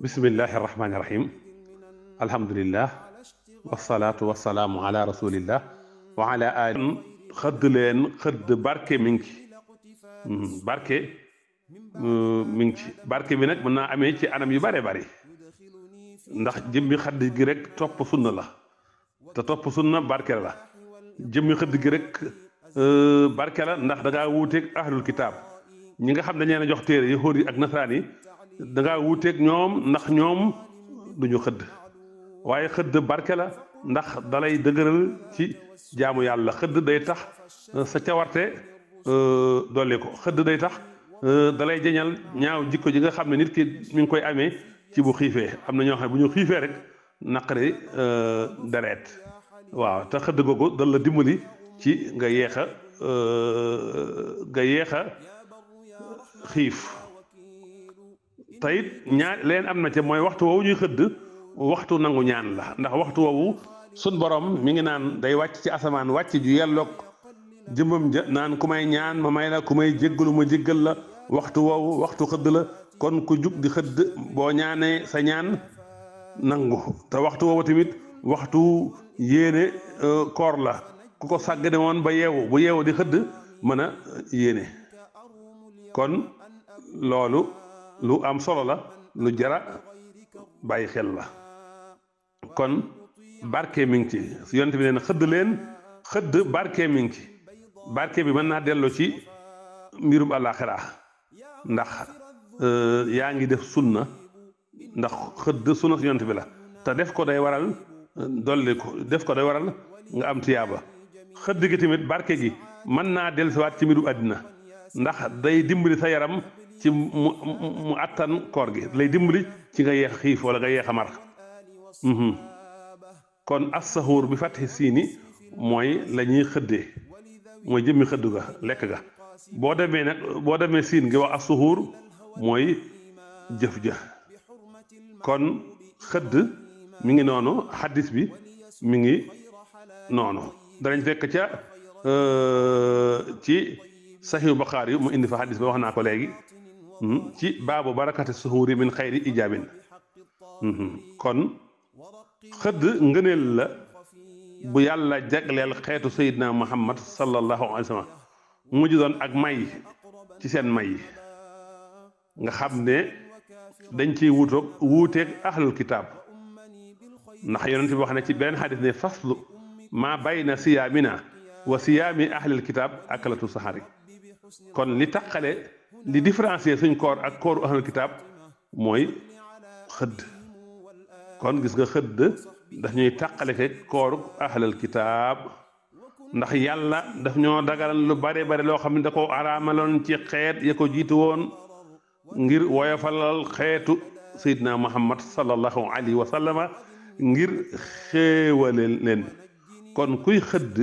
bismillahi rahmaani rahim alhamdulillah wasalaatu wasalaamu ala rasulillah wa ala ali xëdd leen xëdd barke mi ngi ci barke mi ngi ci barke bi nag mën naa amee ci anam yu bare bari ndax jëmmi xëdd gi rek topp sunna la te topp sunna barke la jëmmi xëdd gi rek barke la ndax da ngaa wuuteeg ahlul kitaab ñi nga xam dañ leen a jox téere yahuud yi ak nasaraan yi da ngaa wuuteeg ñoom ndax ñoom duñu xëdd waaye xëdd barke la ndax dalay dëgëral ci jaamu yàlla xëdd day tax sa cawarte dolli ko xëdd day tax dalay jañal ñaaw jikko ji nga xam ne nit ki mi ngi koy amee ci bu xiifee am na ñoo xam ne bu ñu xiifee rek naqari deret waaw te xëdd googu dal la dimbali ci nga yeex a xiif tayit ñaar leen am na ca mooy waxtu woowu ñuy xëdd waxtu nangu ñaan la ndax waxtu woowu sun borom mi ngi naan day wàcc ci asamaan wàcc ju yelloog jëmmam ja naan ku may ñaan ma may la ku may jéggalu ma jéggal la waxtu woowu waxtu xëdd la kon ku jug di xëdd boo ñaanee sa ñaan nangu te waxtu woowu tamit waxtu yéene koor la ku ko sàggane woon ba yeewu bu yeewu di xëdd mën a yéene kon loolu lu am solo la lu jara bàyyi xel la kon barke mi ngi ci yonent bi nee na xëdd leen xëdd barke mi ngi ci barke bi mën naa dellu ci mbirum àllaaxira ndax yaa ngi def sunna ndax xëdd sunna si yonent bi la te def ko day waral dolli ko def ko day waral nga am tiyaaba xëdd gi tamit barke gi mën naa dellusiwaat ci mbirum àddina ndax day dimbali sa yaram ci mu attan koor gi lay dimbali ci nga yeex xiif wala nga yeex a mar kon as-sahuur bi fàtte siini mooy la ñuy xëddee mooy jëmmi xëdd ga lekk ga boo demee siin gi wax as-suhuur mooy jëf ja kon xëdd mi ngi noonu xaddis bi mi ngi noonu danañ fekk ca ci saxiixu Buxaari yi mu indi fa xaddis ba wax naa ko léegi ci baabu barakati suhuuri min xayri ijaabin kon xëdd ngëneel la bu yàlla jagleel xeetu sayidna muhammad sallallahu alayhi wa sallam mujj doon ak may ci seen may nga xam ne dañ ciy wuuteeg ahlul kitaab ndax yonent bi wax ne ci benn xadis ne faslu maa bayna siyaamina wa siyaami ahlil kitaab akalatu saxari kon li taqale li différencier suñ koor ak kooru ahlul kitaab mooy xëdd kon gis nga xëdd daf ñuy taqale ke kooru ahlul kitaab ndax yàlla daf ñoo dagalan lu bare bare loo xam ne da ko araamaloon ci xeet ya ko jiitu woon ngir woyofalal xeetu sayidna muhammad sallallahu alayhi wa sallama ngir xéewale leen kon kuy xëdd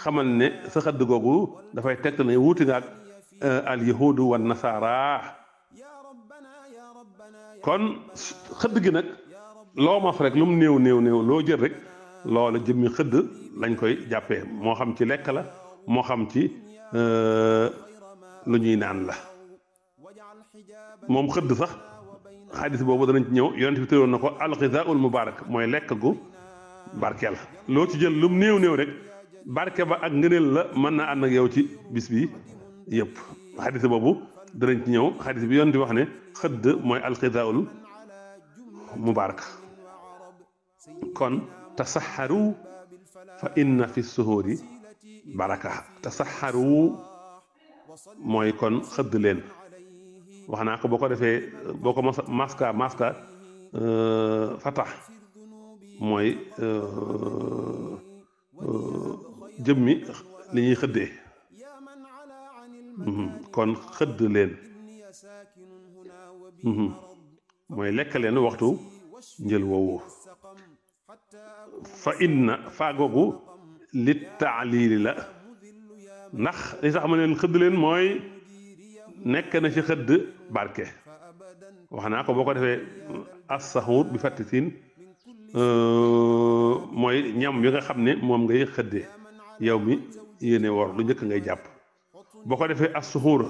xamal ne sa xëdd googu dafay tegtal ne wuuti nga ak al yahudu wa nasaara kon xëdd gi nag loo mos rek lu mu néew néew néew loo jël rek loola jëmmi xëdd lañ koy jàppee moo xam ci lekk la moo xam ci lu ñuy naan la moom xëdd sax xadis boobu danañ ci ñëw yonent bi tëroon na ko alxizaul mubaarak mooy lekk gu barkeel loo ci jël lu mu néew néew rek barke ba ak ngëneel la mën naa ànd ak yow ci bis bi yëpp xadis boobu danañ ci ñëw xadis bi yonent bi wax ne xëdd mooy alxizaul mubaarak kon tasaxaru fa inna fi suhuuri baraka tasaxaru mooy kon xëdd leen wax naa ko boo ko defee boo ko maska fatax mooy jëmmi li ñuy xëddee kon xëdd leen mooy lekk leen waxtu njël woowu fa inna faa googu li taaliili la ndax li tax ma leen xëdd leen mooy nekk na ci xëdd barke wax naa ko boo ko defee as-sahuur bi fàtte siin mooy ñam yi nga xam ne moom ngay xëddee yow mi yéene woor lu njëkk ngay jàpp boo ko defee as-suhuur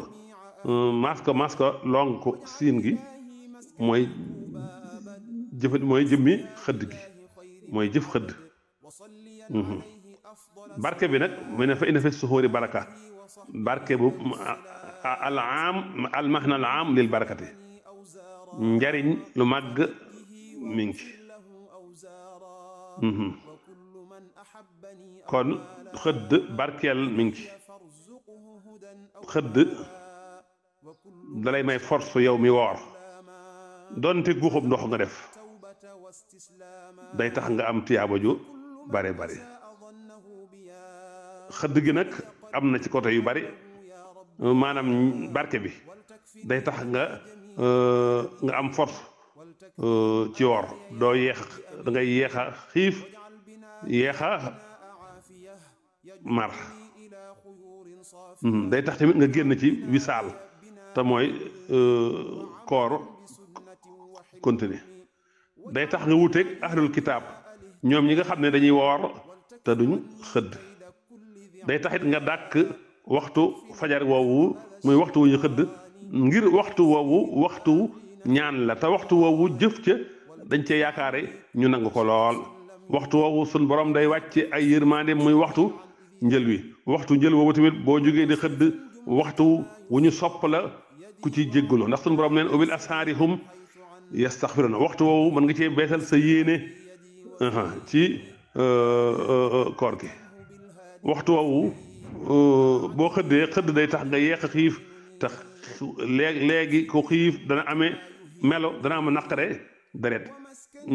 maska lonk siin gi mooy jëf mooy jëmmi xëdd gi mooy jëf xëdd. barke bi nag mu ne fa inna fi suxuuri baraka barke bu al aam al mahna al aam lil barakati njariñ lu màgg mi ngi ci. kon xëdd barkeel mi ngi ci. xëdd dalay may force yow mi woor donte guuxub ndox nga def day tax nga am tiyaaba ju bare bare. xëdd gi nag am na ci côté yu bari maanaam barke bi day tax nga am force ci woor doo yeex da ngay yeex a xiif yeex a mar. day tax tamit nga génn ci wisaal te mooy koor continue. day tax nga wuteeg ahlul kitaab ñoom ñi nga xam ne dañuy woor te duñ xëdd. day taxit nga dàkk waxtu fajar woowu muy waxtu wu ñu xëdd ngir waxtu woowu waxtu ñaan la te waxtu woowu jëf ca dañ cee yaakaare ñu nangu ko lool. waxtu woowu sun borom day wàcc ay yërmande muy waxtu njël wi. waxtu njël woowu tamit boo jógee di xëdd waxtu wu ñu sopp la ku ci jéggalu ndax sun borom neen ubil ashaari hum yastaxfiruuna waxtu woowu mën nga cee beesal sa yéene ci koor gi. waxtu woowu boo xëddee xëdd day tax nga yeex a xiif tax léegi ko xiif dana amee melo dana am naqare deret.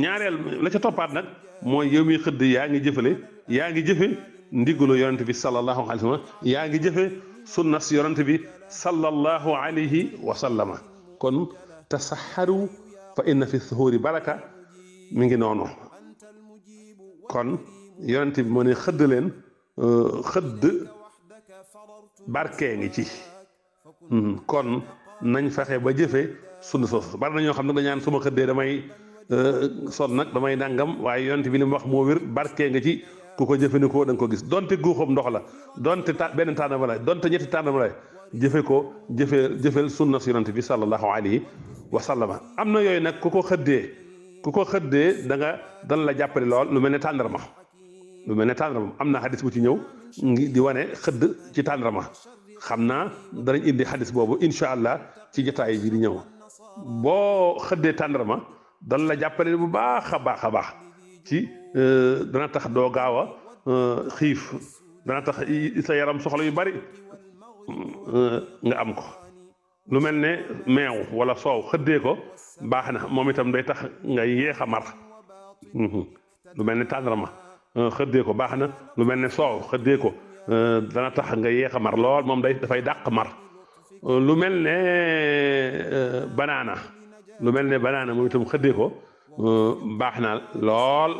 ñaareel la ca toppaat nag mooy yow mi xëdd yaa ngi jëfe ndigalu yonent bi sallallahu alayhi wa sallam yaa ngi jëfe sunnas yonent bi sallallahu alayhi wa sallama. kon tasaxaru fa inna fi suhuuri baraka mi ngi noonu. kon yonent bi moo ne xëdd leen xëdd barkee ngi ci. kon nañ fexe ba jëfe sunna soosu. bari na ñoo xam ne dañu naan su ma xëddee damay son nag damay nangam waaye yonent bi li mu wax moo wér barkee nga ci ku ko jëfandikoo da nga ko gis donte guuxam ndox la donte benn tànnama la donte ñetti tànnama la jëfeel sunna si yonent bi sallallahu alayhi wa sallama. am na yooyu nag ku ko xëddee dan la jàppale lool lu mel ne tàndarma. am na xadis bu ci ñëw ngi di wane xëdd ci tàndarma. xam naa danañ indi xadis boobu incha allah ci jotaay bi di ñëw. boo xëddee tàndarma dan la jàppale bu baax a baax ci dana tax doo gaaw a xiif dana tax sa yaram soxla yu bari nga am ko. lu mel ne meew wala soow xëddee ko baax na moom itam day tax nga yéex a mar. lu mel ne tàndarma xëddee ko baax na lu mel ne soow xëddee ko dana tax nga yéex a mar lool moom dafay dàq mar. lu mel ne banaana moom itam xëddee ko baax na lool.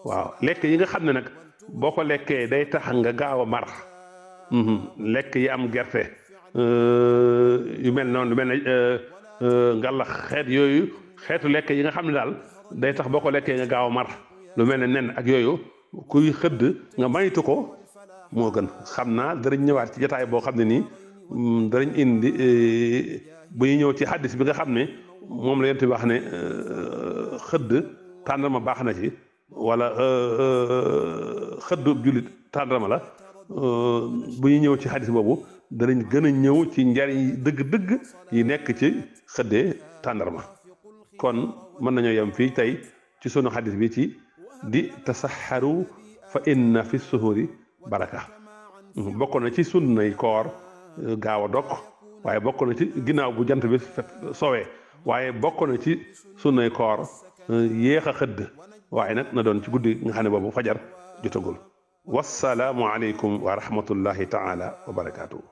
waaw lekk yi nga xam ne nag boo ko lekkee day tax nga gaaw a mar. lekk yi am gerte yu mel noonu lu mel ne ngalax xeetu lekk yi nga xam ne daal day tax boo ko lekkee nga gaaw a mar lu mel ne nen ak yooyu kuy xëdd nga maytu ko moo gën. xam naa darañ ñëwaat ci jotaay boo xam ne nii darañ indi bu ñu ñëw ci xaddis bi nga xam ne moom la yonent bi wax ne xëdd tàndarma baax na ci wala xëddu jullit tàndarma la. bu ñu ñëw ci xaddis boobu danañ gën a ñëw ci njariñ dëgg-dëgg yi nekk ci xëddee tàndarma. kon mën nañoo yem fii tey ci sunu xaddis bi ci di tasaxaru fa inna fi suhuri baraka. bokk na ci sunnay koor gaaw a dog waaye bokk na ci ginnaaw bu jant bi sowee waaye bokk na ci sunnay koor yéex a xëdd waaye nag na doon ci guddi nga xam ne boobu fajar jotagul. wassalaamu aleykum wa rahmatullahi taala wa barakaatuhu.